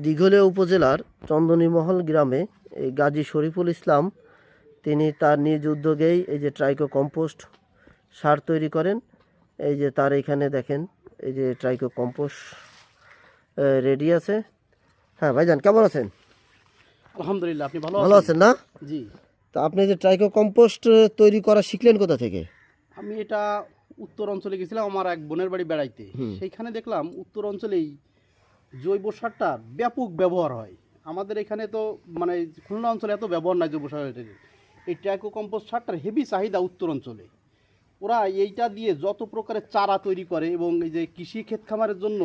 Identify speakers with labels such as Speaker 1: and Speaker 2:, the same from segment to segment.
Speaker 1: দিঘলিয়া উপজেলার চন্দনীমহল গ্রামে এই গাজী শরীফুল ইসলাম তিনি তার নিজ উদ্যোগেই এই যে ট্রাইকো কম্পোস্ট সার তৈরি করেন। এই যে তার এখানে দেখেন এই যে ট্রাইকো কম্পোস্ট রেডি আছে। হ্যাঁ ভাইজান, কেমন আছেন?
Speaker 2: আলহামদুলিল্লাহ, আপনি ভালো
Speaker 1: ভালো আছেন না?
Speaker 2: জি।
Speaker 1: তা আপনি যে ট্রাইকো কম্পোস্ট তৈরি করা শিখলেন কোথা থেকে?
Speaker 2: আমি এটা উত্তর অঞ্চলে গেছিলাম আমার এক বোনের বাড়ি বেড়াইতে। সেইখানে দেখলাম উত্তর অঞ্চলেই জৈব সারটা ব্যাপক ব্যবহার হয়। আমাদের এখানে তো মানে খুলনা অঞ্চলে এত ব্যবহার নাই জৈব সারের। এই ট্রাইকো কম্পোস্ট সারটার হেভি চাহিদা উত্তর অঞ্চলে। ওরা এইটা দিয়ে যত প্রকারের চারা তৈরি করে এবং এই যে কৃষি ক্ষেত খামারের জন্য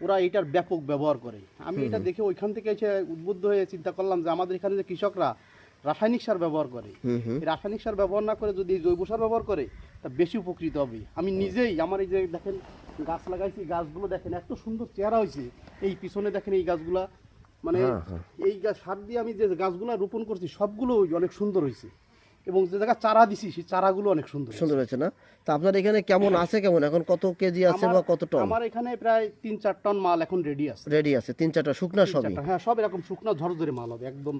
Speaker 2: ওরা এটার ব্যাপক ব্যবহার করে। আমি এটা দেখে ওইখান থেকে এসে উদ্বুদ্ধ হয়ে চিন্তা করলাম যে আমাদের এখানে যে কৃষকরা রাসায়নিক সার ব্যবহার করে, এই রাসায়নিক সার ব্যবহার না করে যদি এই জৈব সার ব্যবহার করে তা বেশি উপকৃত হবে। আমি নিজেই আমার এই যে দেখেন গাছ লাগাইছি, গাছগুলো দেখেন এত সুন্দর চেহারা হয়েছে। এই পিছনে দেখেন এই গাছগুলা মানে এই সার দিয়ে আমি যে গাছগুলো রোপণ করছি সবগুলো অনেক সুন্দর হয়েছে এবং যে জায়গায় চারা দিছি সেই চারাগুলো অনেক সুন্দর
Speaker 1: সুন্দর হয়েছে না? তা আপনার এখানে কেমন আছে, কেমন এখন কত কেজি আছে বা কত টন?
Speaker 2: আমার এখানে প্রায় 3-4 টন মাল এখন রেডি আছে।
Speaker 1: রেডি আছে 3-4টা শুকনা সবই?
Speaker 2: হ্যাঁ, সব এরকম শুকনো ঝরঝরে মাল হবে, একদম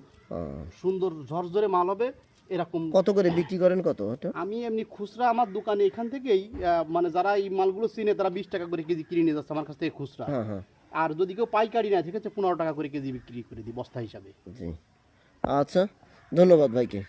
Speaker 2: সুন্দর ঝরঝরে মাল হবে এরকম।
Speaker 1: কত করে বিক্রি করেন কত?
Speaker 2: আমি এমনি খুচরা আমার দোকানে এখান থেকেই মানে যারা এই মালগুলো চিনে তারা 20 টাকা করে কেজি কিনে নিয়ে যাচ্ছে আমার কাছ থেকে খুচরা। আর যদি কেউ পাইকারি নেয় ঠিক আছে 15 টাকা করে কেজি বিক্রি করে দিই বস্তা হিসাবে।
Speaker 1: জি, আচ্ছা, ধন্যবাদ ভাইকে।